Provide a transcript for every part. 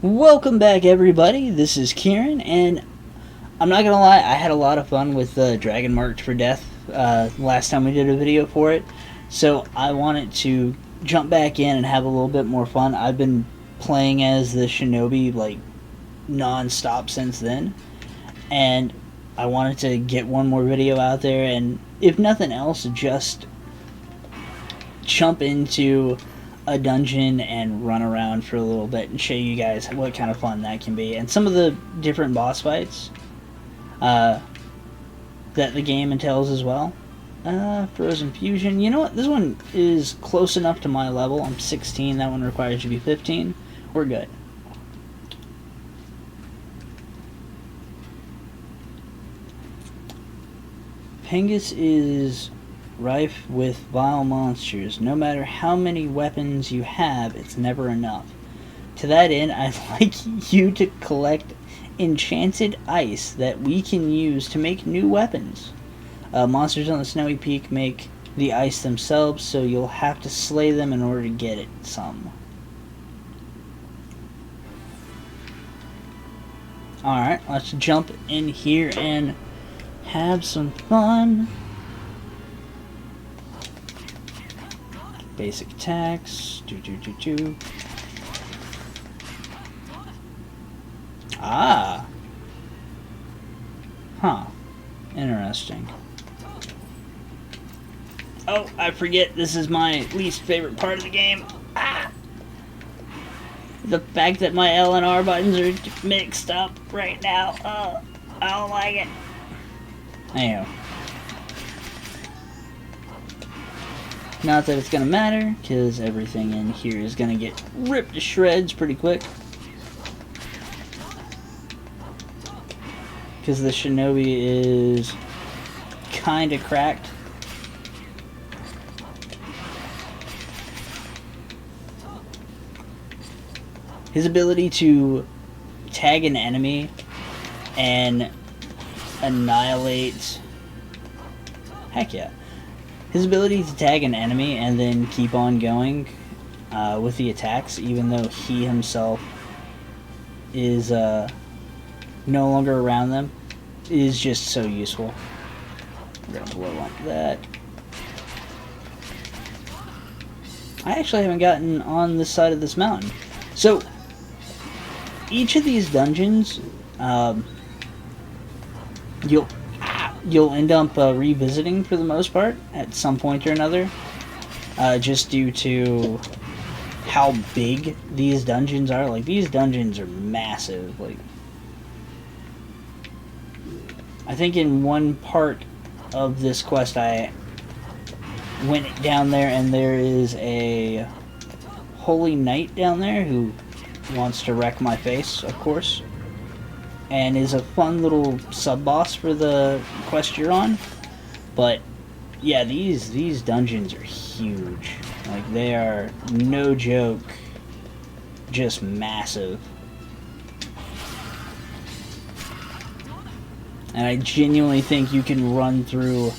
Welcome back, everybody. This is Kieran, and I'm not gonna lie, I had a lot of fun with Dragon Marked for Death last time we did a video for it, so I wanted to jump back in and have a little bit more fun. I've been playing as the Shinobi like non-stop since then, and I wanted to get one more video out there, and if nothing else, just jump into a dungeon and run around for a little bit and show you guys what kind of fun that can be, and some of the different boss fights that the game entails as well. Frozen Fusion. You know what? This one is close enough to my level. I'm 16. That one requires you to be 15. We're good. Pengus is rife with vile monsters. No matter how many weapons you have, it's never enough. To that end, I'd like you to collect enchanted ice that we can use to make new weapons. Monsters on the Snowy Peak make the ice themselves, so you'll have to slay them in order to get it some. Alright, let's jump in here and have some fun. Basic attacks. Ah. Huh. Interesting. Oh, I forget this is my least favorite part of the game. Ah. The fact that my L and R buttons are mixed up right now. I don't like it. Anyhow. Not that it's gonna matter, because everything in here is gonna get ripped to shreds pretty quick. Because the Shinobi is kinda cracked. His ability to tag an enemy and annihilate... Heck yeah. His ability to tag an enemy and then keep on going with the attacks, even though he himself is no longer around them, is just so useful. We're going to blow up that. I actually haven't gotten on this side of this mountain. So, each of these dungeons, you'll end up revisiting for the most part at some point or another, just due to how big these dungeons are. Like, these dungeons are massive. Like, I think in one part of this quest I went down there and there is a holy knight down there who wants to wreck my face, of course, and is a fun little sub-boss for the quest you're on. But yeah, these dungeons are huge. Like, they are no joke, just massive. And I genuinely think you can run through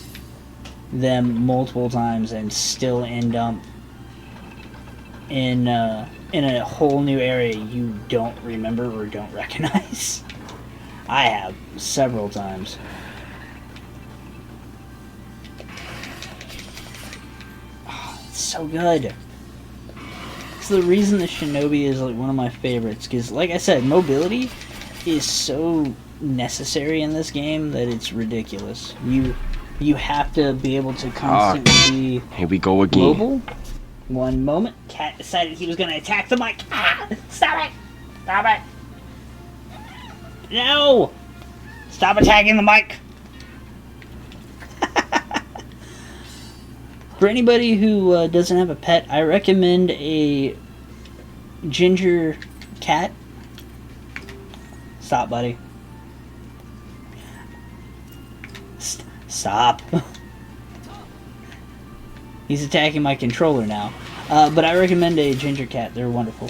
them multiple times and still end up in a whole new area you don't remember or don't recognize. I have several times. Oh, it's so good. It's the reason the Shinobi is like one of my favorites, because like I said, mobility is so necessary in this game that it's ridiculous. You have to be able to constantly be here we go again. Mobile. One moment, Cat decided he was going to attack the mic. Ah, stop it! Stop it! No! Stop attacking the mic! For anybody who doesn't have a pet, I recommend a ginger cat. Stop, buddy. Stop. He's attacking my controller now. But I recommend a ginger cat. They're wonderful.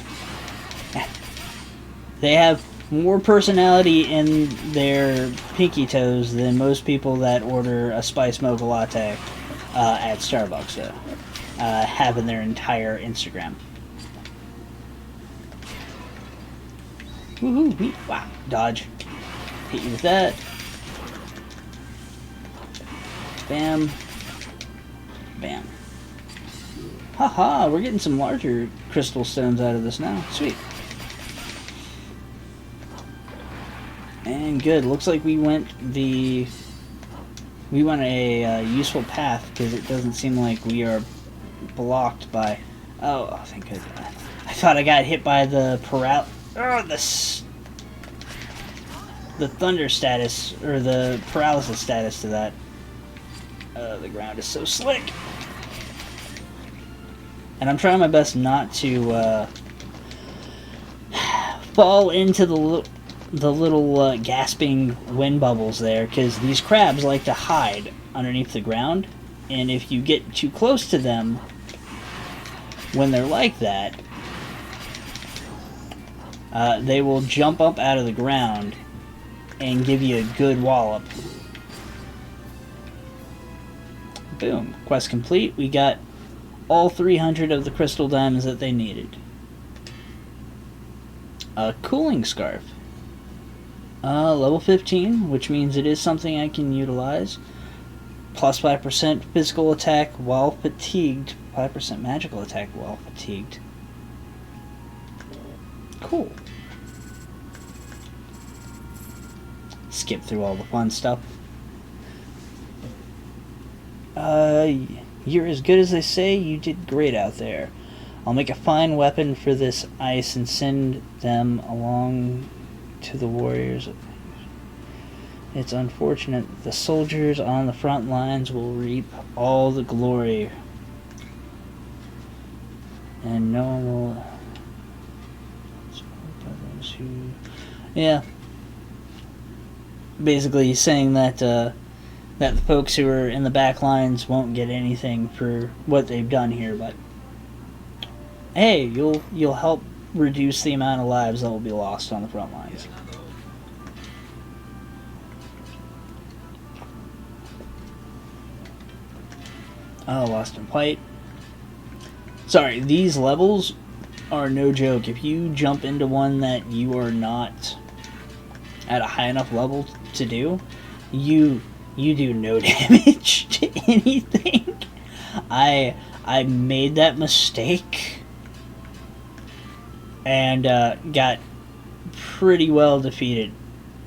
They have more personality in their pinky toes than most people that order a spice mocha latte at Starbucks have in their entire Instagram. Woohoo! Wow! Dodge. Hit you with that. Bam. Bam. Haha! We're getting some larger crystal stones out of this now. Sweet. And good. Looks like we went a useful path because it doesn't seem like we are blocked by. Oh, thank goodness. I thought I got hit by the the thunder status or the paralysis status to that. The ground is so slick, and I'm trying my best not to fall into the little gasping wind bubbles there, because these crabs like to hide underneath the ground, and if you get too close to them when they're like that, they will jump up out of the ground and give you a good wallop. Boom. Quest complete. We got all 300 of the crystal diamonds that they needed. A cooling scarf. Level 15, which means it is something I can utilize. Plus 5% physical attack while fatigued. 5% magical attack while fatigued. Cool. Skip through all the fun stuff. You're as good as they say. You did great out there. I'll make a fine weapon for this ice and send them along to the warriors. It's unfortunate that the soldiers on the front lines will reap all the glory, and no one will. Yeah. Basically, he's saying that that the folks who are in the back lines won't get anything for what they've done here, but hey, you'll help reduce the amount of lives that will be lost on the front lines. Oh, lost in white. Sorry, these levels are no joke. If you jump into one that you are not at a high enough level to do, you do no damage to anything. I made that mistake and got pretty well defeated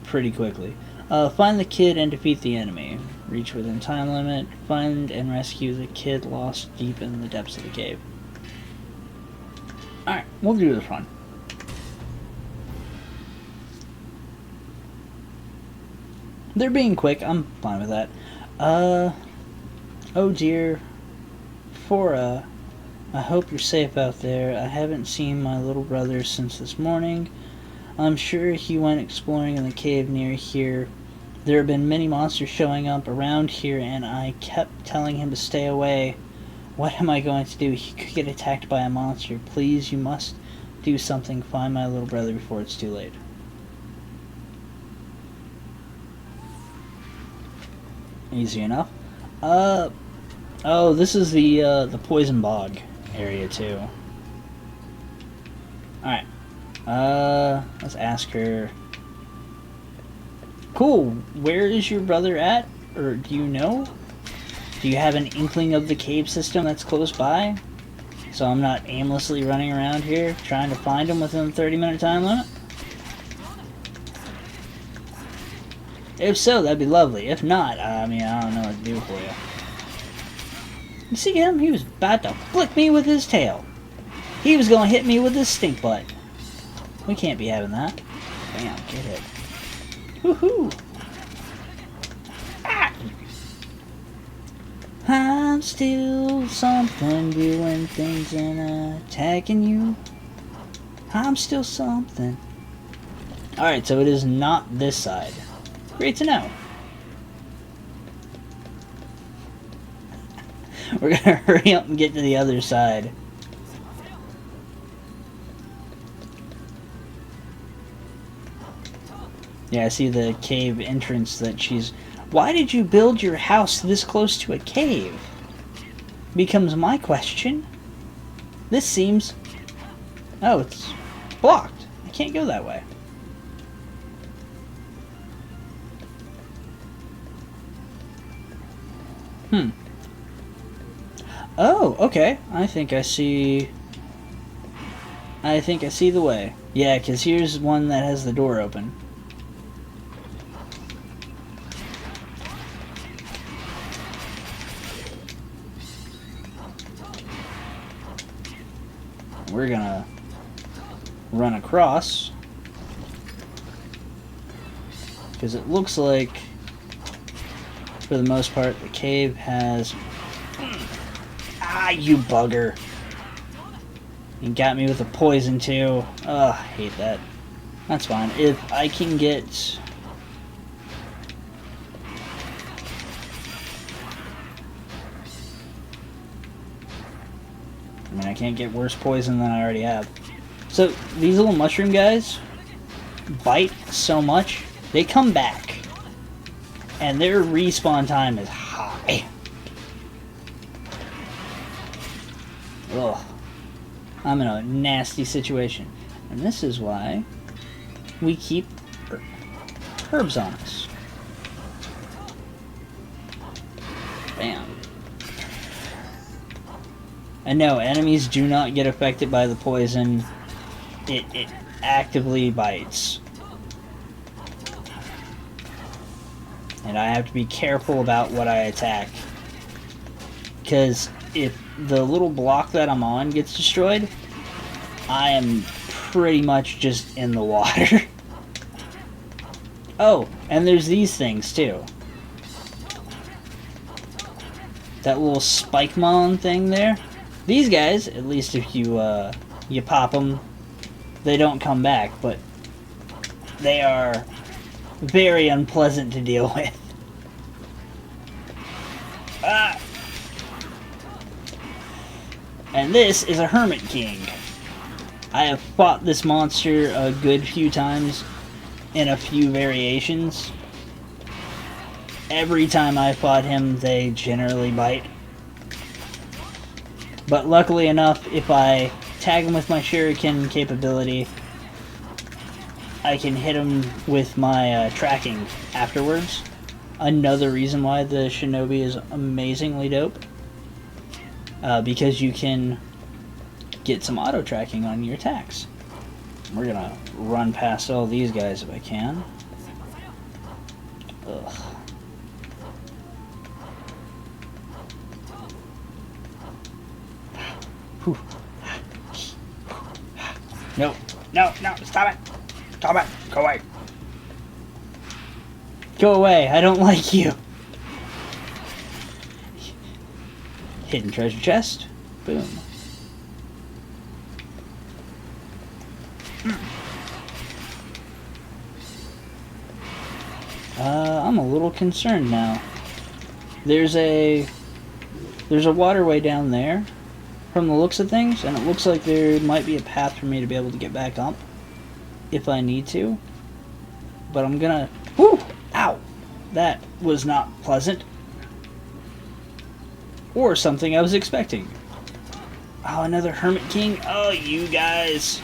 pretty quickly. Find the kid and defeat the enemy. Reach within time limit. Find and rescue the kid lost deep in the depths of the cave. Alright, we'll do this one. They're being quick. I'm fine with that. Oh dear. Fora, I hope you're safe out there. I haven't seen my little brother since this morning. I'm sure he went exploring in the cave near here. There have been many monsters showing up around here, and I kept telling him to stay away. What am I going to do? He could get attacked by a monster. Please, you must do something. Find my little brother before it's too late. Easy enough. Oh, this is the poison bog area too. Alright. Let's ask her. Cool. Where is your brother at? Or do you know? Do you have an inkling of the cave system that's close by? So I'm not aimlessly running around here trying to find him within the 30-minute time limit? If so, that'd be lovely. If not, I mean, I don't know what to do for you. You see him? He was about to flick me with his tail. He was going to hit me with his stink butt. We can't be having that. Bam, get hit. Woohoo! Ah! I'm still something, doing things and attacking you. I'm still something. Alright, so it is not this side. Great to know. We're gonna hurry up and get to the other side. Yeah, I see the cave entrance that she's... Why did you build your house this close to a cave? Becomes my question. This seems... Oh, it's blocked. I can't go that way. Oh, okay. I think I see the way. Yeah, because here's one that has the door open. We're gonna run across, because it looks like, for the most part, the cave has... Ah, you bugger! You got me with the poison too. Ugh, I hate that. That's fine. If I can get... I mean, I can't get worse poison than I already have. So, these little mushroom guys bite so much, they come back. And their respawn time is high. Ugh. I'm in a nasty situation. And this is why we keep herbs on us. Bam. And no, enemies do not get affected by the poison. It actively bites. And I have to be careful about what I attack. Because if the little block that I'm on gets destroyed, I am pretty much just in the water. Oh, and there's these things too. That little spike-mon thing there. These guys, at least if you you pop them, they don't come back, but they are very unpleasant to deal with. Ah! And this is a Hermit King. I have fought this monster a good few times in a few variations. Every time I fought him, they generally bite. But luckily enough, if I tag him with my shuriken capability, I can hit him with my tracking afterwards. Another reason why the shinobi is amazingly dope. Because you can get some auto tracking on your attacks. We're gonna run past all these guys if I can. Ugh. No, no, no, stop it! Stop it! Go away! Go away, I don't like you! Hidden treasure chest. Boom. I'm a little concerned now. There's a waterway down there from the looks of things, and it looks like there might be a path for me to be able to get back up if I need to. But I'm gonna... Woo! Ow! That was not pleasant. Or something I was expecting. Oh, another Hermit King? Oh, you guys.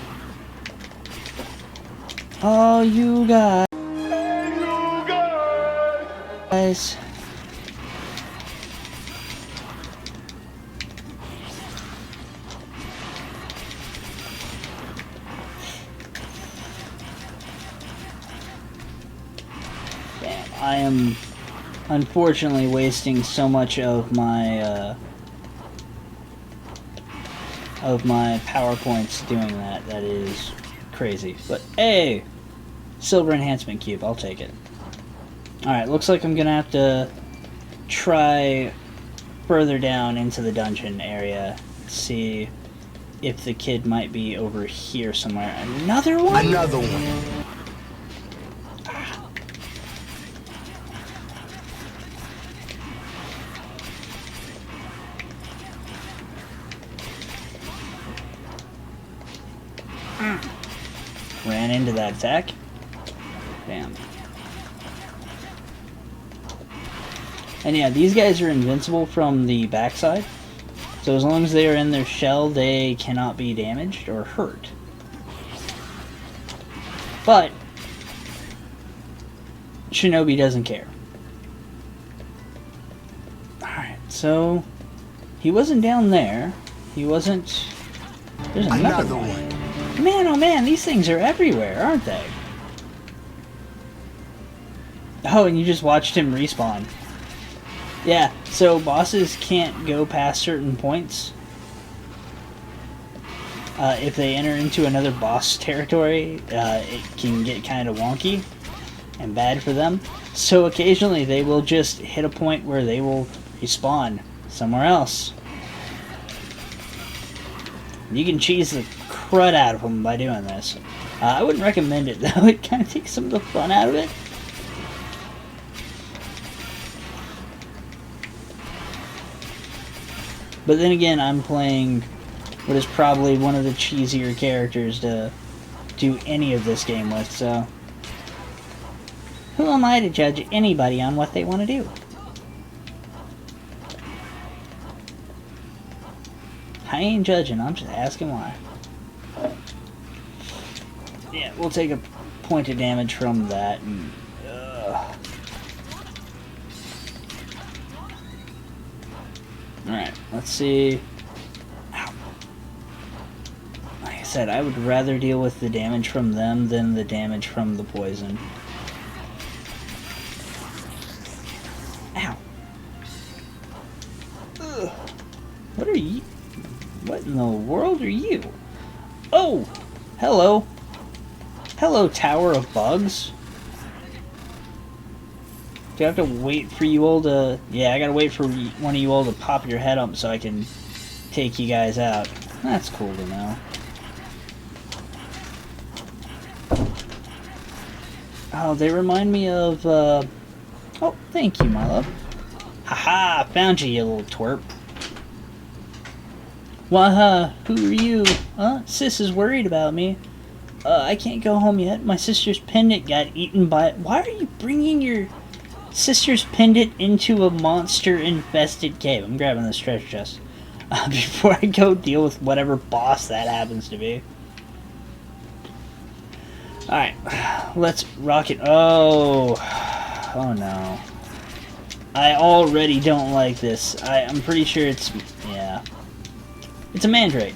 Oh, you guys. Guys. Damn, I am unfortunately wasting so much of my power points doing that. That is crazy. But hey, silver enhancement cube, I'll take it. Alright, looks like I'm gonna have to try further down into the dungeon area, see if the kid might be over here somewhere. Another one? Another one. Ran into that attack. Bam. And yeah, these guys are invincible from the backside. So as long as they are in their shell, they cannot be damaged or hurt. But Shinobi doesn't care. Alright, So, he wasn't down there. He wasn't... There's another one. Man, oh man, these things are everywhere, aren't they? Oh, and you just watched him respawn. Yeah, so bosses can't go past certain points. If they enter into another boss territory, it can get kind of wonky and bad for them. So occasionally they will just hit a point where they will respawn somewhere else. You can cheese the crud out of them by doing this. I wouldn't recommend it though, it kind of takes some of the fun out of it. But then again, I'm playing what is probably one of the cheesier characters to do any of this game with, so... Who am I to judge anybody on what they want to do? I ain't judging, I'm just asking why. Yeah, we'll take a point of damage from that. And, Alright, let's see. Ow. Like I said, I would rather deal with the damage from them than the damage from the poison. Ow. Ugh. What are you? What in the world are you? Oh! Hello. Hello, Tower of Bugs. Do I have to wait for you all to... Yeah, I gotta wait for one of you all to pop your head up so I can take you guys out. That's cool to know. Oh, they remind me of... Oh, thank you, my love. Haha, found you little twerp. Why, who are you? Sis is worried about me. I can't go home yet. My sister's pendant got eaten by... Why are you bringing your sister's pendant into a monster-infested cave? I'm grabbing this treasure chest. Before I go deal with whatever boss that happens to be. Alright, let's rock it. Oh no. I already don't like this. I'm pretty sure it's... Yeah. It's a mandrake.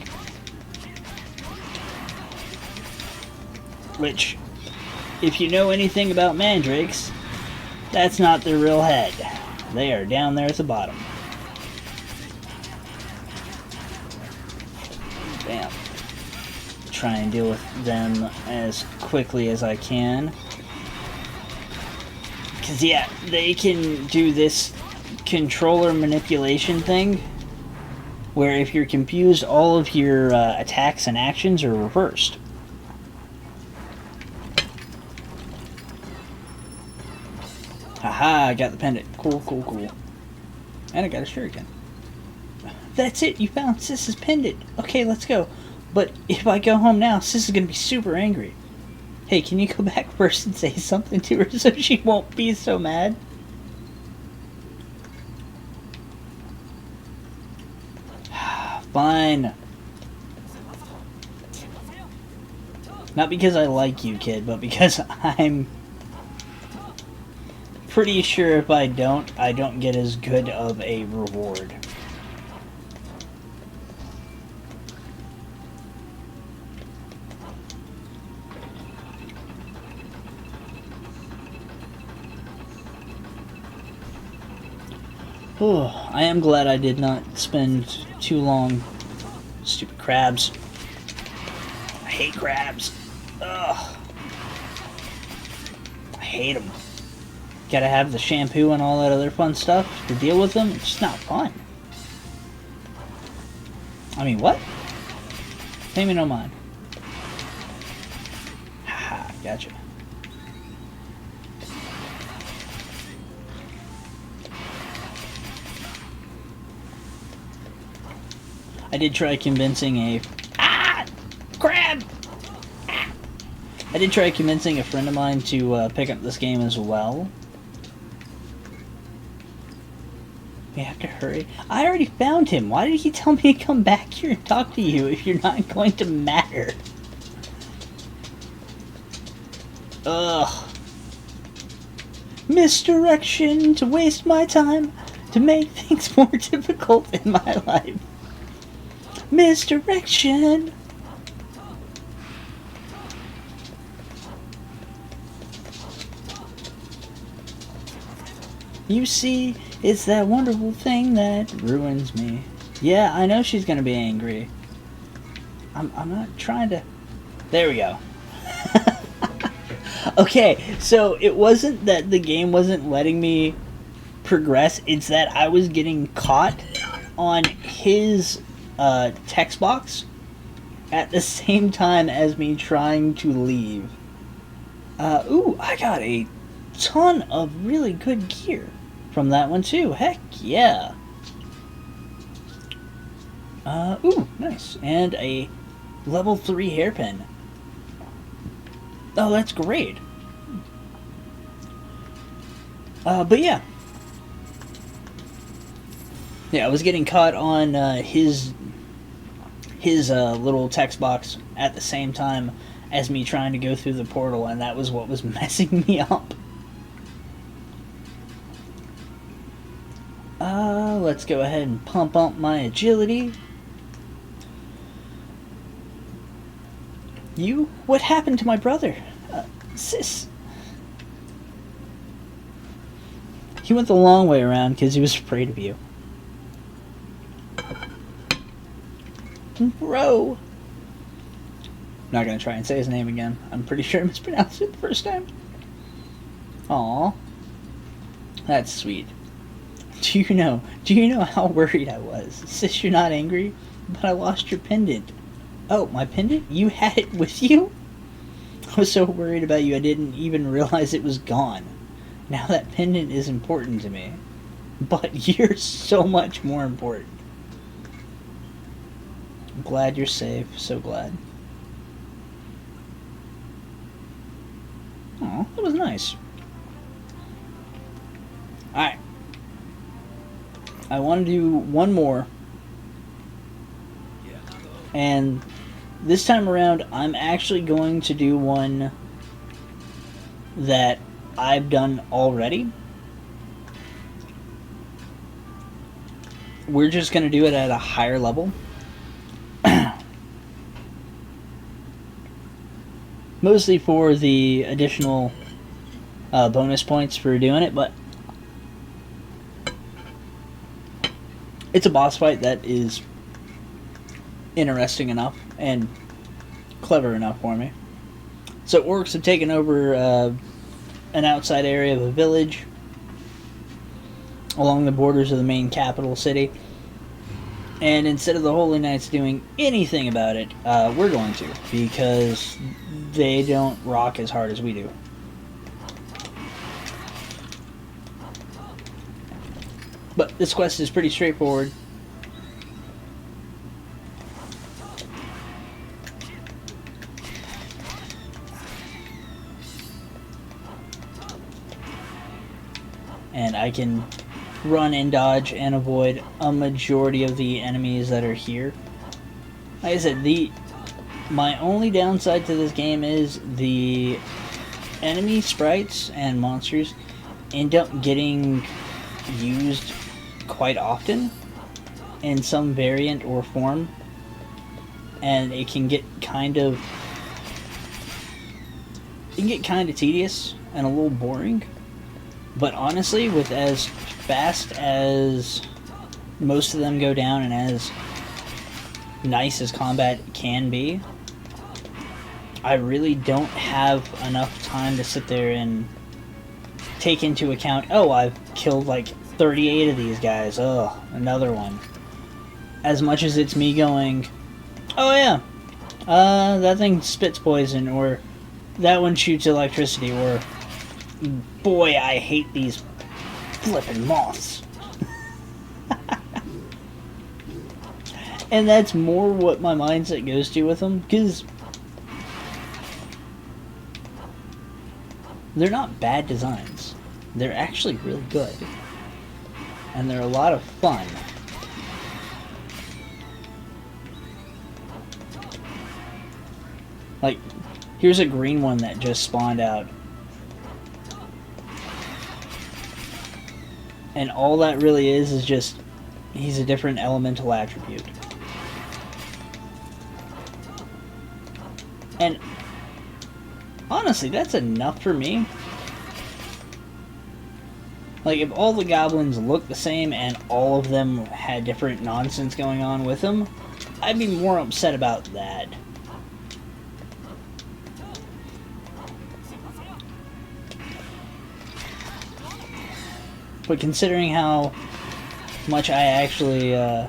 Which, if you know anything about mandrakes, that's not their real head. They are down there at the bottom. Bam. Try and deal with them as quickly as I can. Because, yeah, they can do this controller manipulation thing, where if you're confused, all of your attacks and actions are reversed. Haha, I got the pendant. Cool, cool, cool. And I got a shuriken. That's it, you found Sis's pendant. Okay, let's go. But if I go home now, Sis is going to be super angry. Hey, can you go back first and say something to her so she won't be so mad? Fine. Not because I like you, kid, but because I'm pretty sure if I don't get as good of a reward. Oh, I am glad I did not spend too long. Stupid crabs. I hate crabs. Ugh. I hate them. Gotta have the shampoo and all that other fun stuff to deal with them. It's just not fun. I mean, what? Pay me no mind. Haha, gotcha. I did try convincing a... Crab! I did try convincing a friend of mine to pick up this game as well. We have to hurry. I already found him. Why did he tell me to come back here and talk to you if you're not going to matter? Ugh. Misdirection to waste my time. to make things more difficult in my life. Misdirection! You see, it's that wonderful thing that ruins me. Yeah, I know she's gonna be angry. I'm not trying to... There we go. Okay, so it wasn't that the game wasn't letting me progress, it's that I was getting caught on his text box at the same time as me trying to leave. Ooh, I got a ton of really good gear from that one too. Heck yeah. Ooh, nice. And a level 3 hairpin. Oh, that's great. But yeah. Yeah, I was getting caught on his little text box at the same time as me trying to go through the portal, and that was what was messing me up. Let's go ahead and pump up my agility. You? What happened to my brother? Sis. He went the long way around because he was afraid of you. Bro. Not gonna try and say his name again. I'm pretty sure I mispronounced it the first time. Aw. That's sweet. Do you know how worried I was? Sis, you're not angry? But I lost your pendant. Oh, my pendant? You had it with you? I was so worried about you I didn't even realize it was gone. Now that pendant is important to me. But you're so much more important. I'm glad you're safe. So glad. Aw, that was nice. Alright. I want to do one more. And this time around, I'm actually going to do one that I've done already. We're just going to do it at a higher level. Mostly for the additional bonus points for doing it, but it's a boss fight that is interesting enough and clever enough for me. So orcs have taken over an outside area of a village along the borders of the main capital city, and instead of the Holy Knights doing anything about it, we're going to, because they don't rock as hard as we do. But this quest is pretty straightforward. And I can run and dodge and avoid a majority of the enemies that are here. Like I said, my only downside to this game is the enemy sprites and monsters end up getting used quite often in some variant or form, and it can get kind of tedious and a little boring. But honestly, with as fast as most of them go down and as nice as combat can be, I really don't have enough time to sit there and take into account, oh, I've killed like 38 of these guys, oh, another one. As much as it's me going, oh yeah, that thing spits poison, or that one shoots electricity, or boy, I hate these flippin' moths. And that's more what my mindset goes to with them, because they're not bad designs. They're actually really good. And they're a lot of fun. Like, here's a green one that just spawned out. And all that really is just he's a different elemental attribute. And honestly, that's enough for me. Like, if all the goblins looked the same and all of them had different nonsense going on with them, I'd be more upset about that. But considering how much I actually, or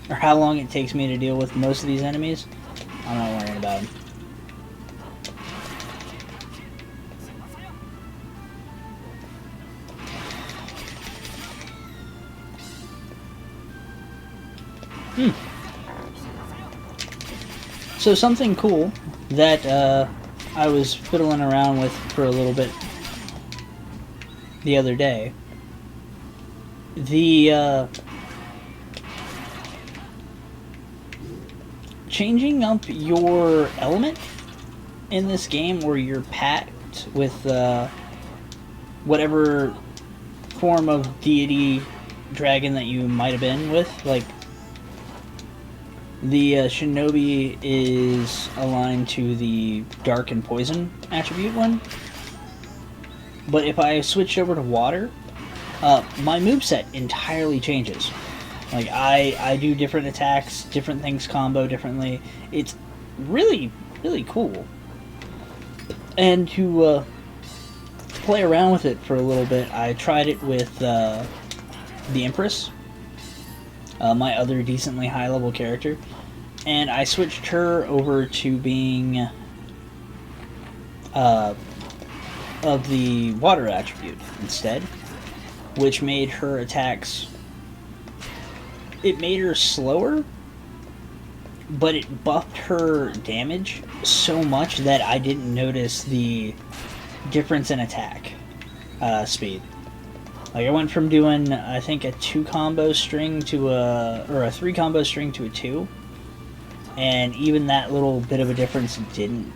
how long it takes me to deal with most of these enemies, I'm not worrying about them. So something cool that I was fiddling around with for a little bit the other day. The changing up your element in this game, where you're packed with whatever form of deity dragon that you might have been with, like the shinobi is aligned to the dark and poison attribute one. But if I switched over to water, my moveset entirely changes. Like, I do different attacks, different things combo differently. It's really, really cool. And to play around with it for a little bit, I tried it with the Empress, my other decently high-level character, and I switched her over to being of the water attribute instead, which made her attacks, it made her slower, but it buffed her damage so much that I didn't notice the difference in attack speed. Like, I went from doing, I think, a 2 combo string to a 3 combo string to a 2, and even that little bit of a difference didn't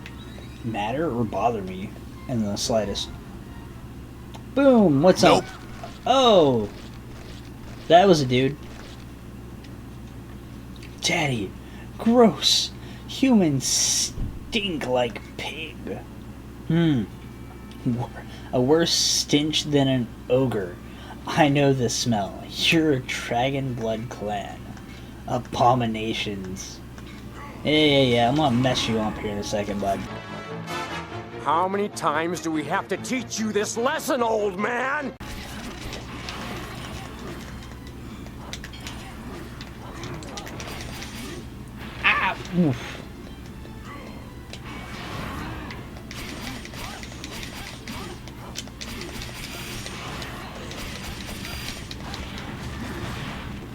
matter or bother me in the slightest. Boom! What's up? Oh! That was a dude. Daddy, gross. Humans stink like pig. A worse stench than an ogre. I know the smell. You're a dragon blood clan. Abominations. Yeah, I'm gonna mess you up here in a second, bud. How many times do we have to teach you this lesson, old man? Ah! Oof.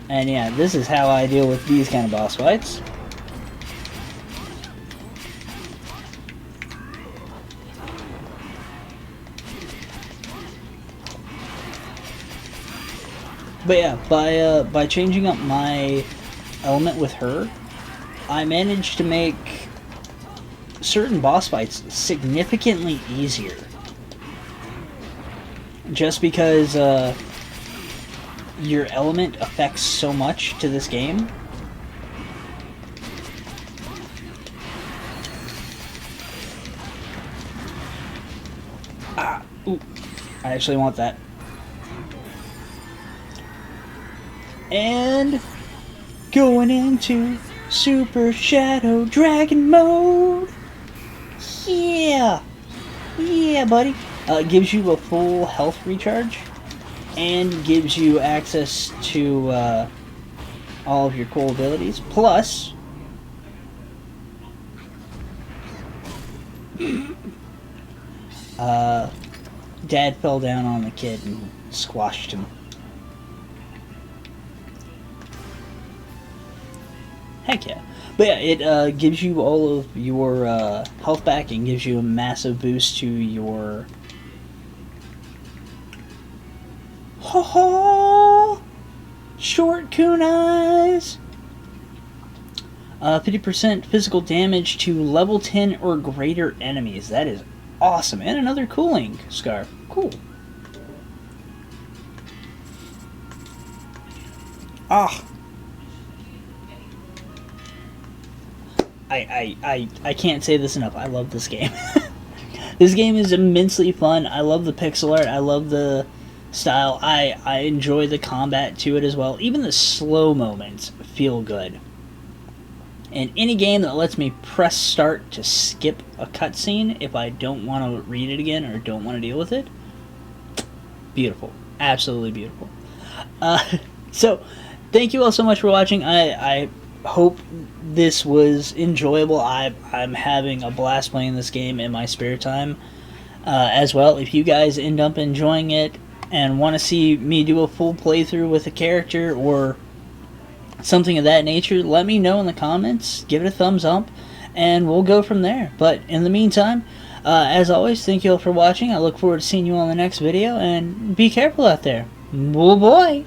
And yeah, this is how I deal with these kind of boss fights. But yeah, by changing up my element with her, I managed to make certain boss fights significantly easier. Just because your element affects so much to this game. Ah, ooh. I actually want that. And going into Super Shadow Dragon mode. Yeah, buddy. It gives you a full health recharge, and gives you access to all of your cool abilities. Plus, Dad fell down on the kid and squashed him. Heck yeah. But yeah, it gives you all of your health back and gives you a massive boost to your... Ho ho! Short kunais! 50% physical damage to level 10 or greater enemies. That is awesome. And another cooling scarf. Cool. Ah. I can't say this enough. I love this game. This game is immensely fun. I love the pixel art. I love the style. I enjoy the combat to it as well. Even the slow moments feel good. And any game that lets me press start to skip a cutscene if I don't want to read it again or don't want to deal with it, beautiful. Absolutely beautiful. So, thank you all so much for watching. I hope this was enjoyable. I'm having a blast playing this game in my spare time as well. If you guys end up enjoying it and want to see me do a full playthrough with a character or something of that nature, let me know in the comments. Give it a thumbs up and we'll go from there. But in the meantime, as always, thank you all for watching. I look forward to seeing you all in the next video, and be careful out there. Oh boy!